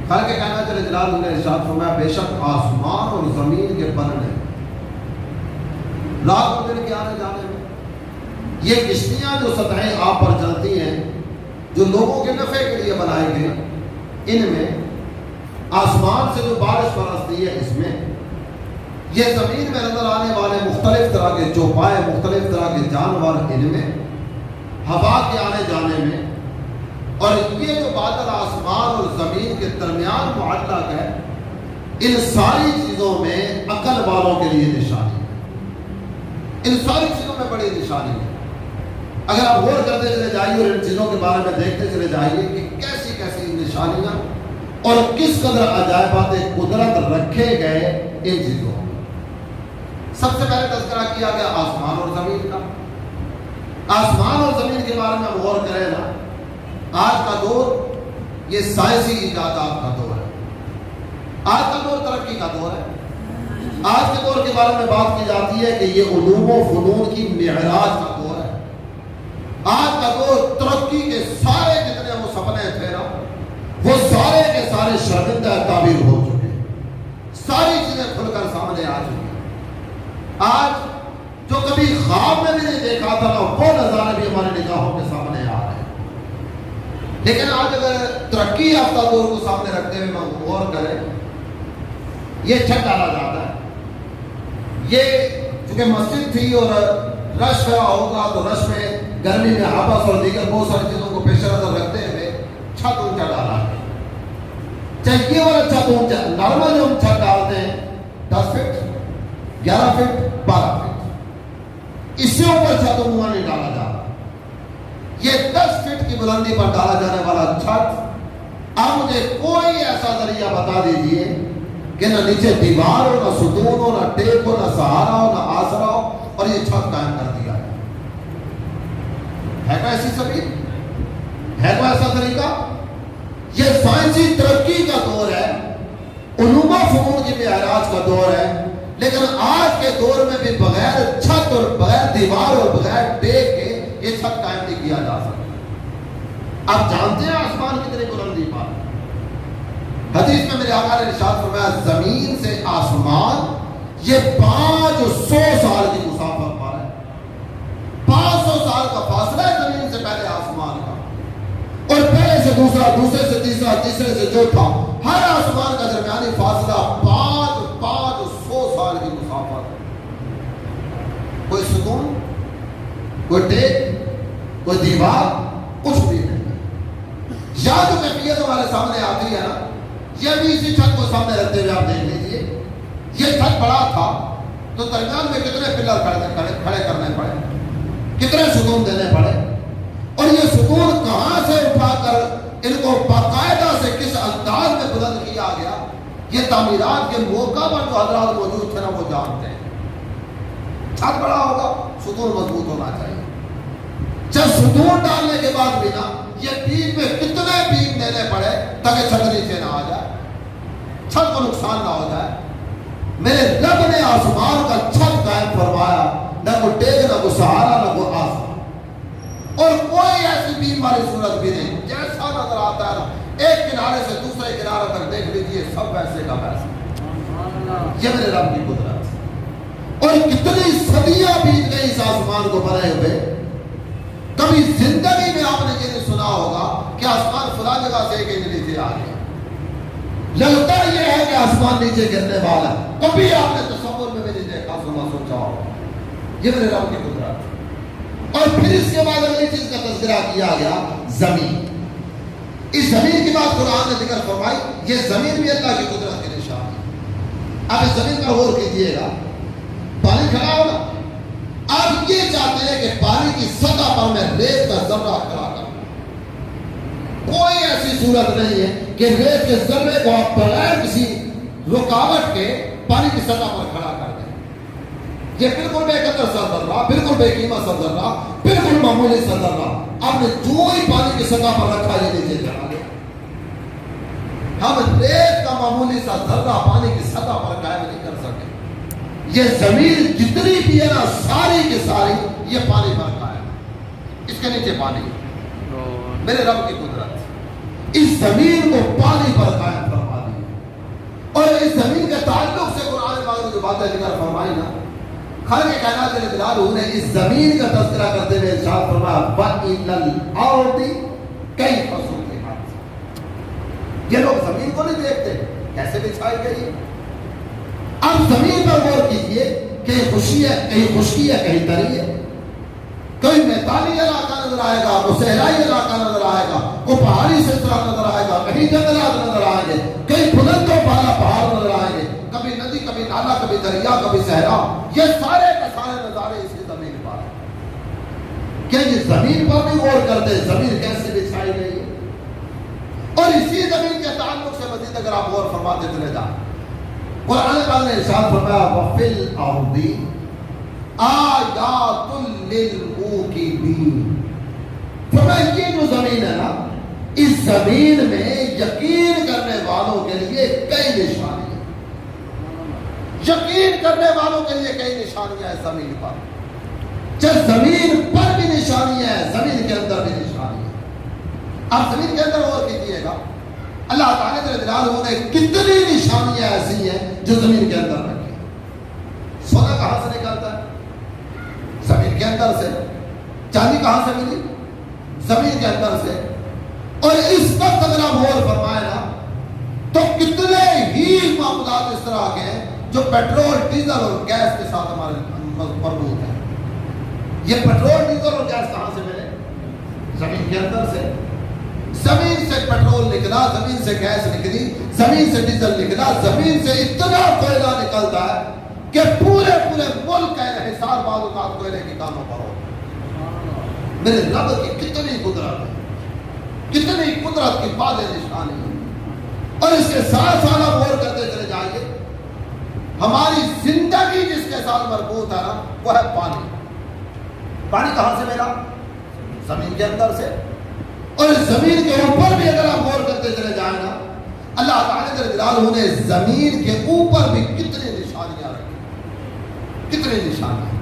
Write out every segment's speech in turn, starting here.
خالق کائنات جل جلالہ نے ارشاد فرمایا بے شک آسمان اور زمین کے بننے رات اور دن کے آنے جانے میں یہ کشتیاں جو سطح آب پر چلتی ہیں جو لوگوں کے نفع کے لیے بنائی گئی ان میں آسمان سے جو بارش برستی ہے اس میں یہ زمین میں نظر آنے والے مختلف طرح کے چوپائے مختلف طرح کے جانور ان میں ہوا کے آنے جانے میں اور یہ جو بادل آسمان اور زمین کے درمیان معلق ہے ان ساری چیزوں میں عقل والوں کے لیے نشانی ہے ان ساری چیزوں میں بڑی نشانی ہے اگر آپ غور کرتے چلے جائیے اور ان چیزوں کے بارے میں دیکھتے چلے جائیے کہ کیسی کیسی نشانیاں اور کس قدر عجائبات قدرت رکھے گئے ان چیزوں میں سب سے پہلے تذکرہ کیا گیا آسمان اور زمین کا آسمان اور زمین کے بارے میں ہم غور کریں نا آج کا دور یہ سائنسی ایجادات کا دور ہے آج کا دور ترقی کا دور ہے آج کے دور کے بارے میں بات کی جاتی ہے کہ یہ علوم و فنون کی معراج کا دور ہے آج کا دور ترقی کے سارے جتنے وہ سپنے تھے نا وہ سارے کے سارے شرمندہ تعبیر ہو چکے ساری چیزیں کھل کر سامنے آ چکی آج جو کبھی خواب میں بھی نہیں دیکھا تھا نا وہ نظارے بھی ہمارے نگاہوں کے سامنے آ رہے ہیں لیکن آج اگر ترقی یافتہ دور کو سامنے رکھتے ہوئے ہم غور کریں یہ چھت ڈالا جاتا ہے یہ چونکہ مسجد تھی اور رش ہوا ہوگا تو رش میں گرمی میں آپس اور دیگر بہت ساری چیزوں کو پیش نظر رکھتے ہوئے چھت اونچا ڈالا ہے چاہیے والا چھت اونچا نارمل جو ہم چھت ڈالتے ہیں 10 فٹ 11 فٹ 12 فٹ اس سے اوپر چھت عموماً نہیں ڈالا جاتا یہ 10 فٹ کی بلندی پر ڈالا جانے والا چھت اب مجھے کوئی ایسا ذریعہ بتا دیجئے کہ نہ نیچے دیوار ہو نہ ستون ہو نہ ٹیپ ہو نہ سہارا ہو نہ آسرا ہو اور یہ چھت قائم کر دیا ہے کوئی ایسی سبیل ہے کوئی ایسا طریقہ یہ سائنسی ترقی کا دور ہے علوم و فنون کی معراج کا دور ہے لیکن آج کے دور میں بھی بغیر چھت اور بغیر دیوار اور بغیر ٹیک کے یہ چھت قائم نہیں کیا جا سکتا آپ جانتے ہیں آسمان کتنی بلندی پر حدیث میں میرے آقا نے ارشاد فرمایا زمین سے آسمان یہ 500 سال کی مسافت پر ہے 500 سال کا فاصلہ ہے زمین سے پہلے آسمان کا اور پہلے سے دوسرا دوسرے سے تیسرا تیسرے سے چوتھا ہر آسمان کا درمیانی فاصلہ 500 سال کی مسافت ہے کوئی ستون کوئی ٹیک کوئی دیوار کچھ بھی نہیں یا جو کیفیت ہمارے سامنے آتی ہے نا یہ بھی اسی چھت کو سامنے رکھتے ہوئے آپ دیکھ لیجیے یہ چھت بڑا تھا تو درمیان میں کتنے پلر کھڑے کرنے پڑے کتنے ستون دینے پڑے اور یہ ستون کہاں سے اٹھا کر ان کو باقاعدہ سے کس انداز میں بلند کیا گیا یہ تعمیرات کے موقع پر جو حضرات موجود تھے نا وہ جانتے ہیں چھت بڑا ہوگا ستون مضبوط ہونا چاہیے جب ستون ڈالنے کے بعد بھی نا یہ بیچ میں کتنے بیچ دینے پڑے تاکہ چھت نیچے نہ آ جائے چھت کو نقصان نہ ہو جائے میرے رب نے آسمان کا چھت قائم فرمایا نہ کوئی ٹیک نہ کوئی سہارا نہ کوئی آسمان اور کوئی ایسی بیم والی صورت بھی نہیں جیسا نظر آتا ہے نا ایک کنارے سے دوسرے کنارے تک دیکھ لیجیے سب ویسے کا ویسا یہ میرے رب کی قدرت اور کتنی صدیاں بیت گئی اس آسمان کو بنائے ہوئے کبھی زندگی میں آپ نے یہ نہیں سنا ہوگا کہ آسمان فلاں جگہ سے ایک انچ نیچے آ گیا لگتا یہ ہے کہ آسمان نیچے گرنے والا ہے کبھی آپ نے تصور میں بھی نہیں دیکھا سنا سوچا ہوگا یہ میرے رب کی قدرت اور پھر اس کے بعد اگلی چیز کا تذکرہ کیا گیا زمین اس زمین کی بات قرآن نے ذکر فرمائی یہ زمین بھی اللہ کی قدرت کی نشان ہے آپ اس زمین پر غور کیجئے گا پانی کھڑا ہوگا آپ یہ چاہتے ہیں کہ پانی کی سطح پر میں ریت کا ذرہ کھڑا کروں کوئی ایسی صورت نہیں ہے کہ ریت کے ذرے کو آپ بغیر کسی رکاوٹ کے پانی کی سطح پر کھڑا کر دیں یہ بالکل بے قدر سا ذرہ بالکل بے قیمت سا ذرہ بالکل معمولی سا ذرہ آپ نے جو ہی پانی کی سطح پر رکھا یہ نیچے چلا گیا ہم ریت کا معمولی سا ذرہ پانی کی سطح پر قائم نہیں کر سکتے یہ زمین جتنی بھی ہے نا ساری کی ساری یہ پانی پر قائم ہے اس کے نیچے پانی میرے رب کی قدرت اس زمین کو پانی پر قائم کر اس زمین کے تعلق سے قرآن پاک میں جو باتیں ذکر فرمائی نا، خالق کائنات جل جلالہ نے اس زمین کا تذکرہ کرتے ہوئے ارشاد فرمایا وَإِلَى الْأَرْضِ كَيْفَ سُطِحَتْ۔ یہ لوگ زمین کو نہیں دیکھتے کیسے بچھائی گئی۔ اب زمین پر غور کیجئے، کہیں خشکی ہے کہیں خشکی ہے کہیں تری ہے، کوئی میدانی علاقہ نظر آئے گا، کوئی صحرائی علاقہ نظر آئے گا، کوئی پہاڑی سلسلہ نظر آئے گا، کہیں جنگلات نظر آئیں گے، کہیں بلند و بالا پہاڑ نظر آئیں گے، کبھی ندی کبھی نالا کبھی دریا کبھی صحرا، یہ سارے کے سارے نظارے اسی زمین پر ہیں۔ کیا یہ زمین پر بھی غور کرتے زمین کیسے بچھائی گئی ہے؟ اور اسی زمین کے تعلق سے مزید اگر آپ غور فرماتے چلے جائیں، قرآن پاک نے ارشاد فرمایا وَفِي الْأَرْضِ آیات للموقنین۔ فرمایا یہ جو زمین ہے نا، اس زمین میں یقین کرنے والوں کے لیے کئی نشانیاں، یقین کرنے والوں کے لیے کئی نشانیاں ہیں زمین پر۔ جب زمین پر بھی نشانیاں ہیں، زمین کے اندر بھی نشانیاں ہیں۔ آپ زمین کے اندر غور کیجیے گا، اللہ تعالیٰ جل جلالہ نے کتنی نشانیاں ایسی ہیں جو زمین کے اندر رکھی ہیں۔ سونا کہاں سے نکلتا ہے؟ زمین کے اندر سے۔ چاندی کہاں سے ملی؟ زمین کے اندر سے۔ اور اس وقت اگر آپ غور فرمائے نا تو کتنے ہی معاملات اس طرح کے ہیں جو پیٹرول ڈیزل اور گیس کے ساتھ ہمارے مربوط ہیں۔ یہ پیٹرول ڈیزل اور گیس کہاں سے ملے؟ زمین کے اندر سے۔ زمین سے پیٹرول نکلا، زمین سے گیس نکلی، زمین سے ڈیزل نکلا، زمین سے اتنا کوئلہ نکلتا ہے کہ پورے ملک کا انحصار بعض اوقات کوئلے کی کاموں پر ہوتا ہے۔ میرے رب کی کتنی قدرت ہے، کتنی قدرت کی واضح نشانی ہے۔ اور اس کے ساتھ ساتھ آپ غور کرتے چلے جائیے، ہماری زندگی جس کے ساتھ مربوط ہے نا وہ ہے پانی۔ پانی کہاں سے ملا؟ زمین کے اندر سے۔ اور اس زمین کے اوپر بھی اگر آپ غور کرتے چلے جائیں نا، اللہ تعالیٰ جل جلالہ نے زمین کے اوپر بھی کتنی نشانیاں رکھی، کتنی نشانیاں۔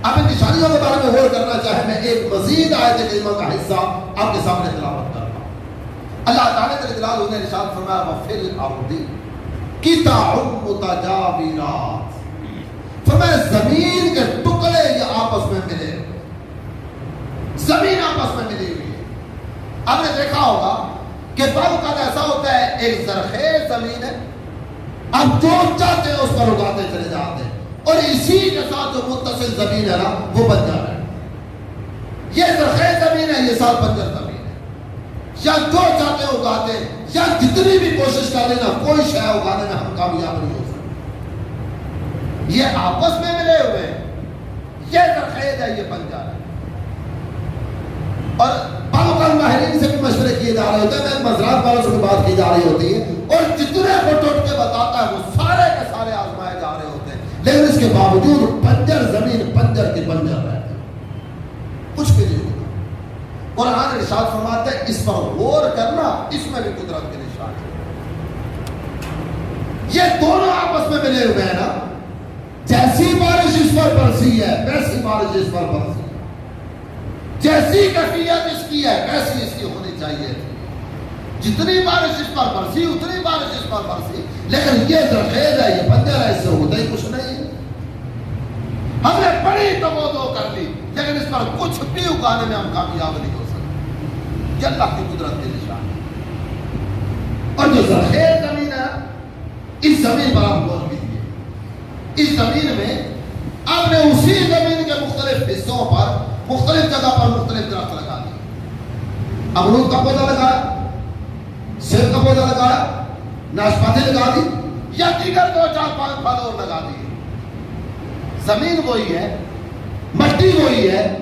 اب ان نشانیوں کے بارے میں غور کرنا چاہے میں ایک مزید آیت کریمہ کا حصہ آپ کے سامنے تلاوت کرتا ہوں۔ اللہ تعالیٰ جل جلالہ نے ارشاد فرمایا وَفِي الْأَرْضِ قِطَعٌ مُتَجَاوِرَاتٌ۔ فرمایا زمین کے ٹکڑے یہ آپس میں ملے، زمین آپس میں ملی ہوئی ہے۔ آپ نے دیکھا ہوگا کہ بعض اوقات ایسا ہوتا ہے ایک زرخیز زمین ہے، آپ جو چاہتے ہیں اس پر اگاتے چلے جاتے ہیں، اور اسی کے ساتھ جو متصل زمین ہے نا وہ بنجر ہے۔ یہ زرخیز زمین ہے، یہ ساتھ بنجر زمین ہے، یا جو چاہتے ہیں اگاتے ہیں، یا جتنی بھی کوشش کر لینا کوئی شے اگانے میں ہم کامیاب نہیں ہو سکتے۔ یہ آپس میں ملے ہوئے ہیں، یہ زرخیز ہے یہ بنجر ہے۔ اور بعض اوقات ماہرین سے بھی مشورے کیے جا رہے ہوتے ہیں، میں مزرعت والوں سے بھی بات کی جا رہی ہوتی ہے، اور جتنے کو ٹوٹ کے بتاتا ہے وہ سارے کے سارے آزمائے جا رہے ہوتے ہیں، لیکن اس کے باوجود بنجر زمین بنجر کی بنجر رہتی ہے، کچھ بھی نہیں ہوتا۔ قرآن ارشاد فرماتا ہے اس پر غور کرنا، اس میں بھی قدرت کے نشان ہے۔ یہ دونوں آپس میں ملے ہوئے ہیں نا، جیسی بارش اس پر برسی ہے ویسی بارش اس پر برسی ہے، جیسی کیفیت اس کی ہے ویسی اس کی ہونی چاہیے تھی۔ جتنی بارش اس پر برسی اتنی بارش اس پر برسی، لیکن یہ زرخیز ہے یہ بنجر ہے، اس سے ہوتا ہی کچھ نہیں ہے۔ ہم نے بڑی تبودو کر لی لیکن اس پر کچھ بھی اگانے میں ہم کامیاب نہیں ہو سکتے۔ یہ اللہ کی قدرت کے نشان ہے۔ اور جو زرخیز زمین ہے اس زمین پر آپ غور کیجیے، اس زمین میں آپ نے اسی زمین کے مختلف حصوں پر مختلف جگہ پر مختلف درخت لگا دی۔ امرود کا پودا لگایا، سیب کا پودا لگایا، ناشپاتی لگا دی، یا دیگر 2-4-5 پھل اور لگا دیے۔ زمین وہی ہے، مٹی وہی ہے،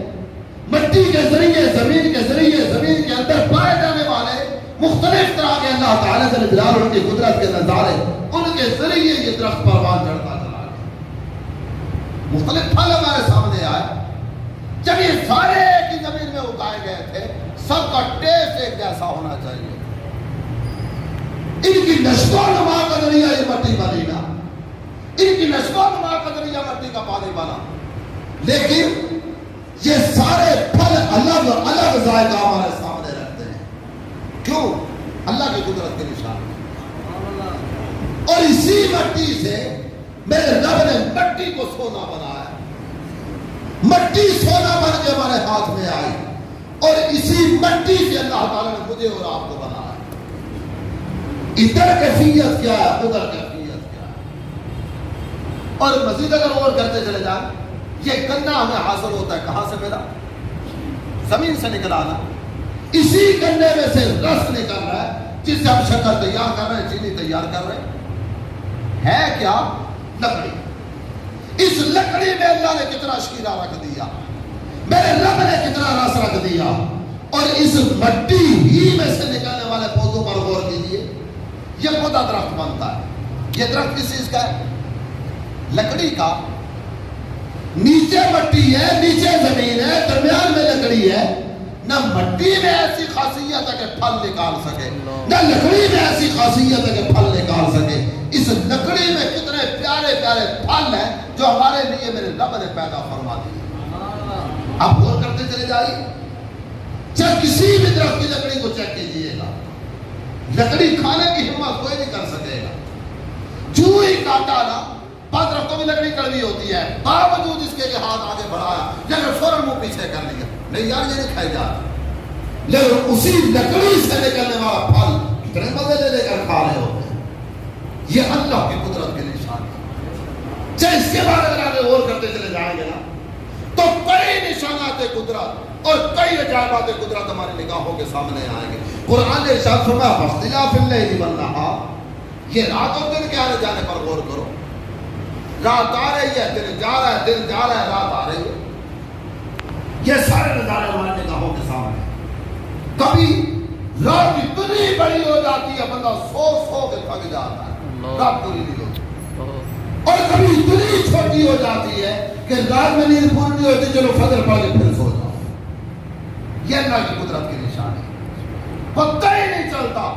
مٹی کے ذریعے زمین کے اندر پائے جانے والے مختلف طرح کے اللہ تعالیٰ جل جلالہ کی قدرت کے نظارے، ان کے ذریعے یہ درخت پروان چڑھتا چلا گیا۔ مختلف پھل ہمارے سامنے آئے، جب یہ سارے ایک ہی زمین میں اگائے گئے تھے، سب کا ٹیسٹ ایک جیسا ہونا چاہیے۔ ان کی نشو و نما کا ذریعہ یہ مٹی بنی نا، ان کی نشو و نما کا ذریعہ مٹی کا پانی بنا، لیکن یہ سارے پھل الگ الگ ذائقہ ہمارے سامنے رکھتے ہیں۔ کیوں؟ اللہ کی قدرت کے نشان۔ اور اسی مٹی سے میرے رب نے مٹی کو سونا بنایا. مٹی سونا بن کے ہمارے ہاتھ میں آئی اور اسی مٹی سے اللہ تعالیٰ نے مجھے اور آپ کو بنایا. ادھر کیفیت کیا ہے, ادھر کیفیت کیا ہے. اور مزید اگر غور کرتے چلے جائیں, یہ گنا ہمیں حاصل ہوتا ہے کہاں سے؟ میرا زمین سے نکل آنا. اسی گنے میں سے رس نکل رہا ہے جس سے ہم شکر تیار کر رہے ہیں, چینی تیار کر رہے ہیں. ہے کیا؟ لکڑی. اس لکڑی میں اللہ نے کتنا شیرہ رکھ دیا, میرے رب نے کتنا رس رکھ دیا. اور اس مٹی ہی میں سے نکلنے والے پودوں پر غور کیجیے. یہ پودا درخت بنتا ہے. یہ درخت کس چیز کا ہے؟ لکڑی کا. نیچے مٹی ہے, نیچے زمین ہے, درمیان میں لکڑی ہے. نہ مٹی میں ایسی خاصیت ہے کہ پھل نکال سکے, نہ لکڑی میں ایسی خاصیت ہے کہ پھل نکال سکے. اس لکڑی میں کتنے پیارے پیارے پھل ہیں جو ہمارے لیے میرے رب نے پیدا فرما دیے. آپ غور کرتے چلے جائیے. چاہے کسی بھی درخت کی لکڑی کو چیک کیجیے گا, لکڑی کھانے کی ہمت کوئی نہیں کر سکے گا. جو ہی کاٹا نا, بعض درختوں میں لکڑی کڑوی ہوتی ہے, باوجود اس کے ہاتھ آگے بڑھایا لیکن فوراً منہ پیچھے کر لیا, نہیں یار یہ نہیں کھائی جا رہا. لیکن اسی لکڑی سے نکلنے والا پھل کتنے مزے لے کر کھا رہے ہوتے ہیں. یہ اللہ کی قدرت کے نشان ہے. چاہے اس کے بعد اگر آگے غور کرتے چلے جائیں گے نا تو کئی نشانات قدرت اور کئی عجائبات قدرت ہماری نگاہوں کے سامنے آئیں گے. قرآن نے ارشاد فرمایا فاختلاف اللیل والنہار, یہ رات اور دن کے آنے جانے پر غور کرو. رات آ رہی ہے, دن جا رہا ہے, دن جا رہا ہے, رات آ رہی ہے. یہ سارے نظارے ہمارے نگاہوں کے سامنے. کبھی رات اتنی بڑی ہو جاتی ہے بندہ سو سو کے تھک جاتا ہے, رات پوری نہیں ہوتی. اور کبھی اتنی چھوٹی ہو جاتی ہے کہ رات میں نیند پوری نہیں ہوتی, چلو فجر پڑھ کے پھر سو جاؤ. یہ اللہ کی قدرت کی نشان ہے. پتہ ہی نہیں چلتا,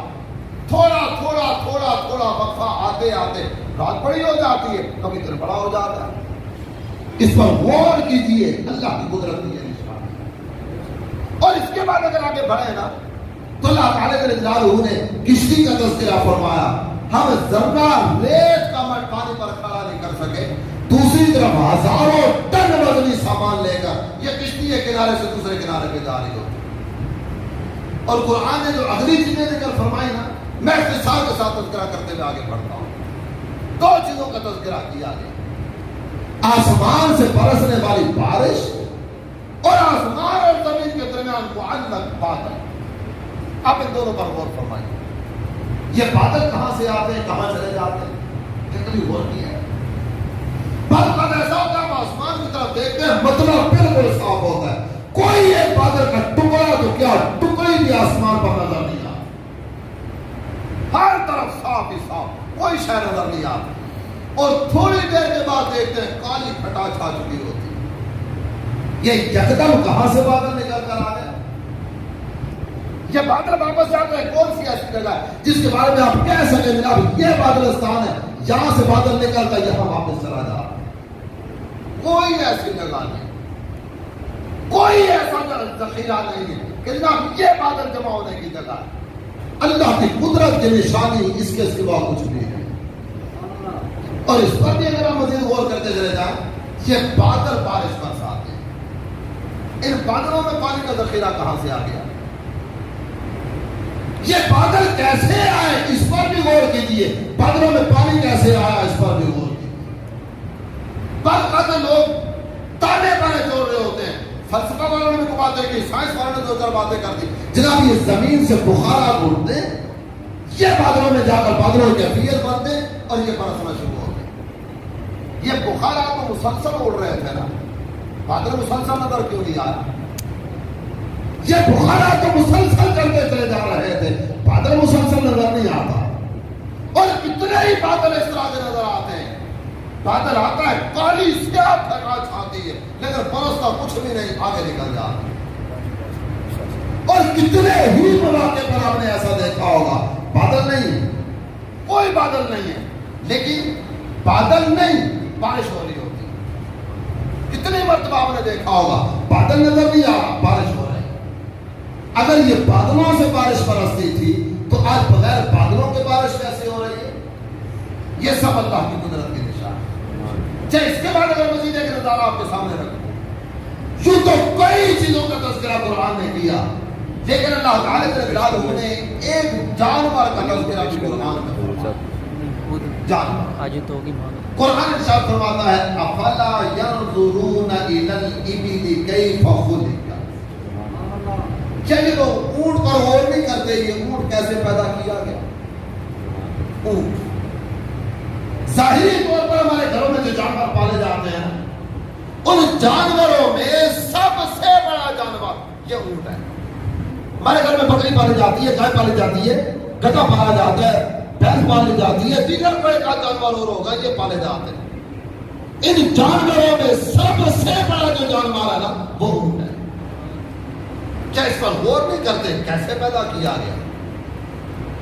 تھوڑا تھوڑا تھوڑا تھوڑا وقفہ آتے آتے رات بڑی ہو جاتی ہے, کبھی دن بڑا ہو جاتا ہے. اس پر غور کیجئے, اللہ کی قدرت کی یہ نشان ہے. اور اس کے بعد اگر آگے بڑھے نا تو اللہ تعالیٰ کے جلالہ نے کشتی کا تذکرہ فرمایا. ہم ذرہ ریت کا مٹ پانی پر کھڑا نہیں کر سکے, دوسری طرف ہزاروں ٹن وزنی سامان لے کر یہ کشتی ایک کنارے سے دوسرے کنارے پہ جا رہی ہوتی. اور قرآن نے جو اگلی چیزیں ذکر فرمائی نا, میں اختصار کے ساتھ تذکرہ کرتے ہوئے آگے بڑھتا ہوں. دو چیزوں کا تذکرہ کیا گیا, آسمان سے برسنے والی بارش اور آسمان اور زمین کے درمیان معلق بادل. آپ ان دونوں پر غور فرمائیے. یہ بادل کہاں سے آتے ہیں, کہاں چلے جاتے ہیں, کبھی غور کیا ہے؟ بادل ایسا ہوتا ہے, ہم آسمان کی طرف دیکھتے ہیں, مطلب بالکل صاف ہوتا ہے, کوئی ایک بادل کا ٹکڑا تو کیا ٹکڑی بھی آسمان پر نظر نہیں آتا, ہر طرف صاف ہی صاف, کوئی شے نظر نہیں آتی. اور تھوڑی دیر کے بعد دیکھتے ہیں کالی پھٹا چھا چکی ہوتی ہے. یہ یکدم کہاں سے بادل نکل کر آ گئے؟ یہ بادل واپس جاتے ہیں کون سی ایسی جگہ ہے جس کے بارے میں آپ کہہ سکیں جناب یہ بادلستان ہے, یہاں سے بادل نکلتا ہے, یہاں واپس چلا جا رہا ہے؟ کوئی ایسی جگہ نہیں, کوئی ایسا ذخیرہ نہیں ہے کہ جناب یہ بادل جمع ہونے کی جگہ ہے. اللہ کی قدرت کی نشانی اس کے سوا کچھ نہیں ہے. اور اس پر بھی اگر ہم مزید غور کرتے چلے جائیں, یہ بادل بارش برساتے ہیں. ان بادلوں میں پانی کا ذخیرہ کہاں سے آ گیا؟ یہ بادل کیسے آئے اس پر بھی غور کیجیے. بادلوں میں پانی کیسے آیا اس پر بھی غور کیجیے. بعض لوگ تانے بانے جوڑ رہے ہوتے ہیں, فلسفہ والوں نے بھی باتیں کی, سائنس والوں نے دو چار باتیں کر دی. جناب یہ زمین سے بخارات اڑتے, یہ بادلوں میں جا کر بادلوں کی کیفیت بنتے اور یہ برسنا شروع ہوتے. یہ بخارات تو مسلسل اڑ رہے تھے نا, بادل مسلسل نظر کیوں نہیں آ رہا؟ یہ بخارات تو مسلسل چلتے چلے جا رہے تھے, بادل مسلسل نظر نہیں آتا. اور کتنے ہی بادل اس طرح سے نظر آتے ہیں, بادل آتا ہے کالی سیاہ پھٹا چھاتی ہے لیکن برستا کچھ بھی نہیں, آگے نکل جاتا. اور کتنے ہی مواقع پر آپ نے ایسا دیکھا ہوگا, بادل نہیں, کوئی بادل نہیں ہے, لیکن بادل نہیں بارش ہو رہی ہوتی. کتنی مرتبہ آپ نے دیکھا ہوگا بادل نظر نہیں آ رہا, بارش ہو رہی. اگر یہ بادلوں سے بارش برستی تھی تو آج بغیر بادلوں کے بارش کیسے ہو رہی ہے؟ یہ سب سب اللہ کی قدرت کے نشان ہے۔ چاہے اس کے بعد اگر مزید ایک نظارہ آپ کے سامنے رکھوں، یوں تو کئی چیزوں کا تذکرہ قرآن نے کیا، لیکن اللہ تعالیٰ کے بلال نے ایک جانور کا تذکرہ بھی قرآن میں فرمایا۔ جانور قرآن ارشاد فرماتا ہے افلا ينظرون الى الابل كيف خلقت، کیا یہ لوگ اونٹ پر غور نہیں کرتے یہ اونٹ کیسے پیدا کیا گیا؟ اونٹ ظاہری طور پر ہمارے گھروں میں جو جانور پالے جاتے ہیں ان جانوروں میں سب سے بڑا جانور یہ اونٹ ہے۔ ہمارے گھر میں بکری پالی جاتی ہے، گائے پالی جاتی ہے، گدھا پالا جاتا ہے، بھینس پالی جاتی ہے، دیگر کوئی کا جانور اور ہوگا یہ پالے جاتے ہیں۔ ان جانوروں میں سب سے بڑا جو جانور ہے نا وہ اونٹ ہے۔ کیا اس پر غور نہیں کرتے کیسے پیدا کیا گیا؟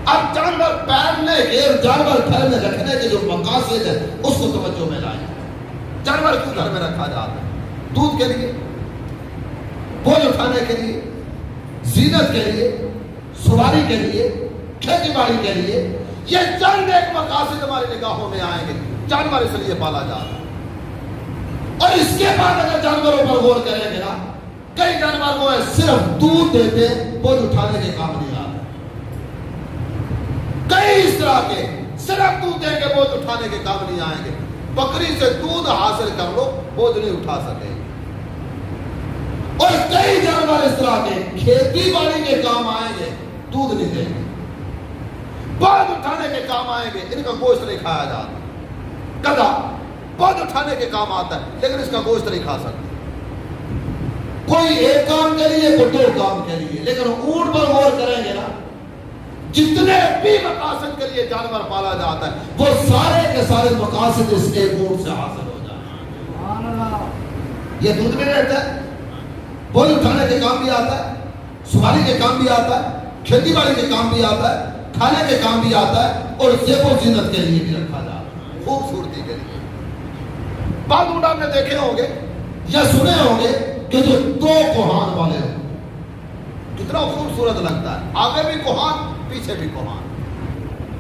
اب جانور پالنے کے جانور گھر میں رکھنے کے جو مقاصد ہے اس کو توجہ میں لائیں۔ جانور کیوں گھر میں رکھا جاتا ہے؟ دودھ کے لیے، بوجھ اٹھانے کے لیے، زینت کے لیے، سواری کے لیے، کھیتی باڑی کے لیے، یہ چند ایک مقاصد ہماری نگاہوں میں آئیں گے۔ جانور اس لیے پالا جاتا ہے۔ اور اس کے بعد اگر جانوروں پر غور کریں گے نا، کئی جانور وہ صرف دودھ دیتے بوجھ اٹھانے کے کام نہیں آتے۔ کئی اس طرح کے صرف دودھ دیں گے بوجھ اٹھانے کے کام نہیں آئیں گے۔ بکری سے دودھ حاصل کر لو بوجھ نہیں اٹھا سکے۔ اور کئی جانور اس طرح کے کھیتی باڑی کے کام آئیں گے، دودھ نہیں دیں گے، بوجھ اٹھانے کے کام آئیں گے، ان کا گوشت نہیں کھایا جاتا۔ گدھا بوجھ اٹھانے کے کام آتا ہے لیکن اس کا گوشت نہیں کھا سکتے۔ کوئی ایک کام کے لیے کوئی دو کام کے لیے، لیکن اونٹ پر غور کریں گے نا، جتنے بھی مقاصد کے لیے جانور پالا جاتا ہے وہ سارے کے سارے مقاصد اس ایک اونٹ سے حاصل ہو جاتے ہیں۔ یہ دودھ بھی رہتا ہے، بوجھ اٹھانے کے کام بھی آتا ہے، سواری کے کام بھی آتا ہے، کھیتی باڑی کے کام بھی آتا ہے، کھانے کے کام بھی آتا ہے، اور زیب و زینت کے لیے بھی رکھا جاتا ہے، خوبصورتی کے لیے۔ بعض اونٹ آپ نے دیکھے ہوں گے یا سنے ہوں گے کہ جو دو کوہان والے ہوں، کتنا خوبصورت لگتا ہے، آگے بھی کوہان پیچھے بھی کوہان،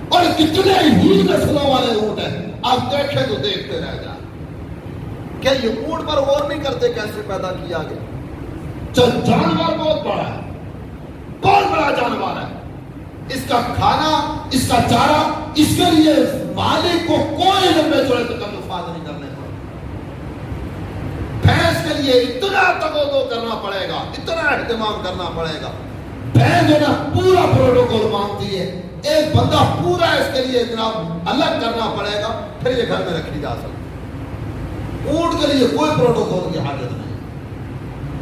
اور کتنے ہی نسلوں والے اونٹ ہیں، آپ دیکھیں تو دیکھتے رہ جائیں۔ کیا یہ اونٹ پر غور نہیں کرتے کیسے پیدا کیا گیا؟ جانور بہت بڑا ہے، بہت بڑا جانور ہے، اس کا کھانا، اس کا چارہ، اس کے لیے مالک کو کوئی لمبے چوڑے تکلفات نہیں کرنے پڑے۔ بھینس کے لیے اتنا تگودو کرنا پڑے گا، اتنا اہتمام کرنا پڑے گا۔ بھینس جو نا پورا پروٹوکول مانگتی ہے، ایک بندہ پورا اس کے لیے اتنا الگ کرنا پڑے گا پھر یہ گھر میں رکھی جا سکتی۔ اونٹ کے لیے کوئی پروٹوکول کی حاجت نہیں،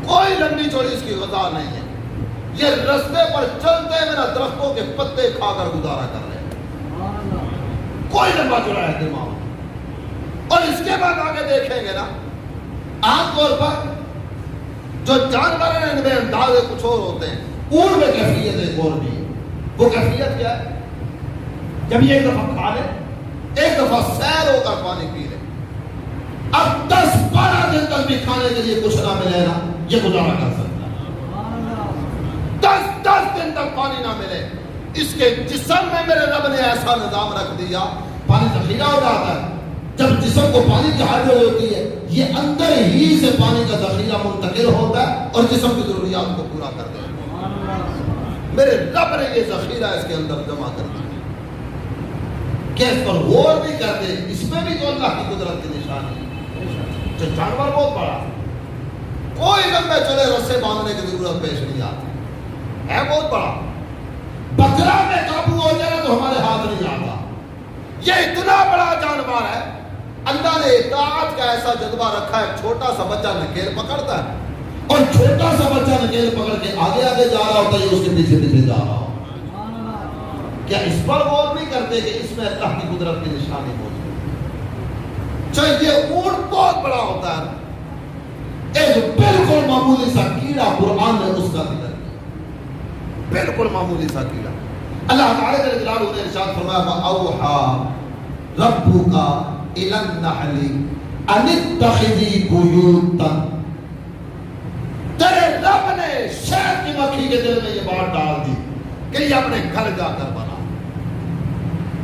کوئی لمبی چوڑی اس کی غذا نہیں ہے، یہ رستے پر چلتے ہوئے درختوں کے پتے کھا کر گزارا کر رہے ہیں، کوئی لمبا چوڑا اہتمام۔ اور اس کے بعد آگے دیکھیں گے نا، عام طور پر جو جانور ہیں ان میں اندازے کچھ اور ہوتے ہیں، اونٹ میں کیفیت ایک اور بھی ہے۔ وہ کیفیت کیا ہے؟ جب یہ ایک دفعہ کھا لے، ایک دفعہ سیر ہو کر پانی پی لے، اب 10-12 دن تک بھی کھانے کے لیے کچھ نہ ملے نا، یہ گزارا کر سکتا ہے۔ 10 دن تک پانی نہ ملے، اس کے جسم میں میرے رب نے ایسا نظام رکھ دیا، پانی ذخیرہ ہو جاتا ہے۔ جب جسم کو پانی کی حاجت ہوتی ہے، یہ اندر ہی سے پانی کا ذخیرہ منتقل ہوتا ہے اور جسم کی ضروریات کو پورا کر دیتا ہے۔ میرے رب نے یہ ذخیرہ اس کے اندر جمع کر دیا۔ کہ اس پر غور نہیں کرتے، اس میں بھی تو اللہ کی قدرت کی نشانی ہے۔ جو جانور بہت بڑا، کوئی لمبے چلے رسے باندھنے کی ضرورت پیش نہیں آتی، ہے بہت بڑا۔ بکرا میں قابو ہو جائے تو ہمارے ہاتھ نہیں آتا۔ یہ اتنا بڑا جانور ہے، اللہ نے اطاعت کا ایسا جذبہ رکھا ہے، چھوٹا سا بچہ نکیل پکڑتا ہے اور چھوٹا سا بچہ نکیل پکڑ کے آگے آگے جا رہا ہوتا ہے، یہ اس کے پیچھے پیچھے جا رہا ہوتا ہے۔ کیا اس پر غور نہیں کرتے کہ اس میں اللہ کی قدرت کی نشانی موجود ہے؟ چاہے یہ اونٹ بہت بڑا ہوتا ہے، ایک بالکل معمولی سا کیڑا قرآن نے اس کا ذکر کیا، بالکل معمولی سا کیڑا۔ اللہ تعالیٰ نے ارشاد فرمایا وَأَوْحَى رَبُّكَ إِلَى النَّحْلِ أَنِ اتَّخِذِي بُيُوتًا، تیرے رب نے شہد کی مکھی کے دل میں یہ بات ڈال دی کہ یہ اپنے گھر جا کر بنا۔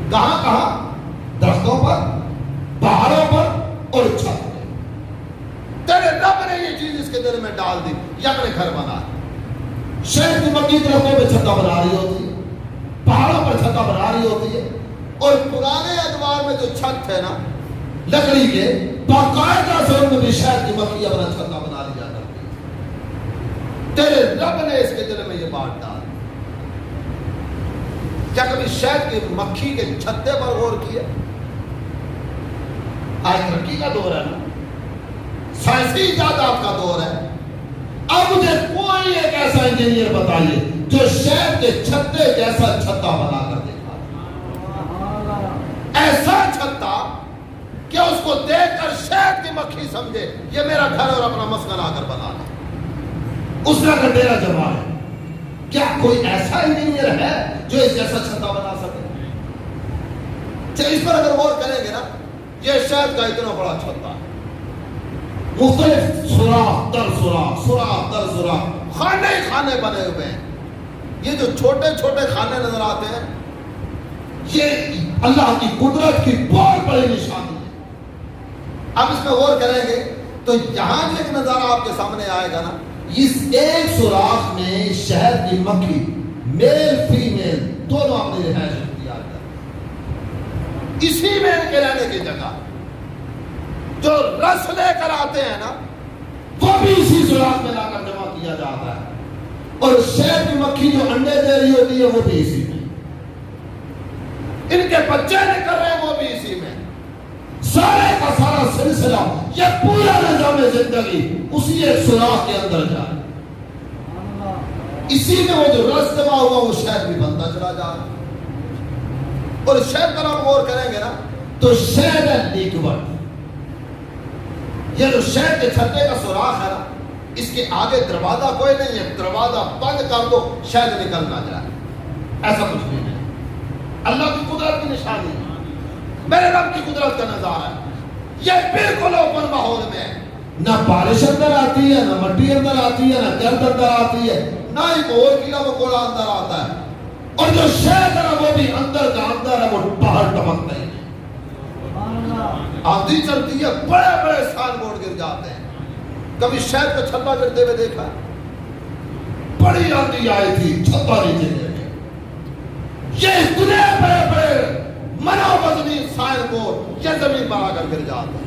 کہاں کہاں؟ درختوں پر، کے دل میں ڈال دی، یک نے گھر بنا. شہر کی مکی درختوں پہ چھتا بنا رہی ہوتی ہے، پہاڑوں پر چھتا بنا رہی ہوتی ہے، اور پرانے ادوار میں جو چھت ہے نا لکڑی کے، باقاعدہ سے ان میں بھی شہر کی مکھی اپنا چھتا بنا لیا کرتی ہے. تیرے رب نے اس کے دل میں یہ بات ڈال. کیا کبھی شہد کی مکھی کے چھتے پر غور کیا؟ آج ترقی کا دور ہے نا، سائنسی ایجادات کا دور ہے. اب مجھے کوئی ایک ایسا انجینئر بتائیے جو شہد کے چھتے جیسا چھتا بنا کر دیکھا، ایسا چھتا کہ اس کو دیکھ کر شہد کی مکھی سمجھے یہ میرا گھر اور اپنا مسکن آ کر بنانا. اس طرح کا ڈیرا جمع ہے. کیا کوئی ایسا انجینئر ہے جو اس جیسا چھتا بنا سکے؟ اس پر اگر غور کریں گے نا، یہ شہد کا اتنا بڑا چھتا ہے، مختلف سوراخ در سوراخ، سوراخ در سوراخ، خانے ہی خانے بنے ہوئے ہیں. یہ جو چھوٹے چھوٹے خانے نظر آتے ہیں، یہ اللہ کی قدرت کی بہت بڑی نشانی ہے. اب اس میں غور کریں گے تو یہاں جو ایک نظارہ آپ کے سامنے آئے گا نا، اس ایک سوراخ میں شہد کی مکھی میل فیمیل دونوں اپنی رہائش اختیار کرتے. اسی میں ان کے رہنے کی جگہ جو رس لے کر آتے ہیں نا، وہ بھی اسی سوراخ میں لا کر جمع کیا جاتا ہے. اور شہد کی مکھی جو انڈے دے رہی ہوتی ہے وہ بھی اسی میں، ان کے بچے نکل رہے ہیں وہ بھی اسی میں. سارے کا سارا سلسلہ، یہ پورا نظام زندگی اسی ایک سوراخ کے اندر جائے. اسی میں وہ جو رس جمع ہوا وہ شہد بھی بنتا چلا جا رہا. اور شہد پر ہم غور کریں گے نا تو شہد ہے لیکوڈ. یہ جو شہد کے چھتے کا سوراخ ہے نا، اس کے آگے دروازہ کوئی نہیں ہے، دروازہ بند کر دو شہد نکل نہ جائے، ایسا کچھ بھی نہیں. اللہ کی قدرت کی نشانی ہے، میرے رب کی قدرت کا نظارہ ہے. یہ بالکل اوپن ماحول میں نہ بارش اندر آتی ہے، نہ مٹی اندر آتی ہے، نہ گرد اندر آتی ہے، نہ ایک اور کیڑا مکوڑا اندر آتا ہے. اور جو شہد ہے وہ بھی اندر کا اندر ہے، وہ باہر ٹپکتا ہی نہیں. آندھی چلتی ہے، بڑے بڑے سان بورڈ گر جاتے ہیں. کبھی شہد کا چھتا گرتے ہوئے دیکھا؟ بڑی آندھی آئی تھی، چھتا نیچے گر گیا. یہ اتنے بڑے بڑے منو وزنی سائن بورڈ یہ زمین پر آ کر گر جاتے ہیں.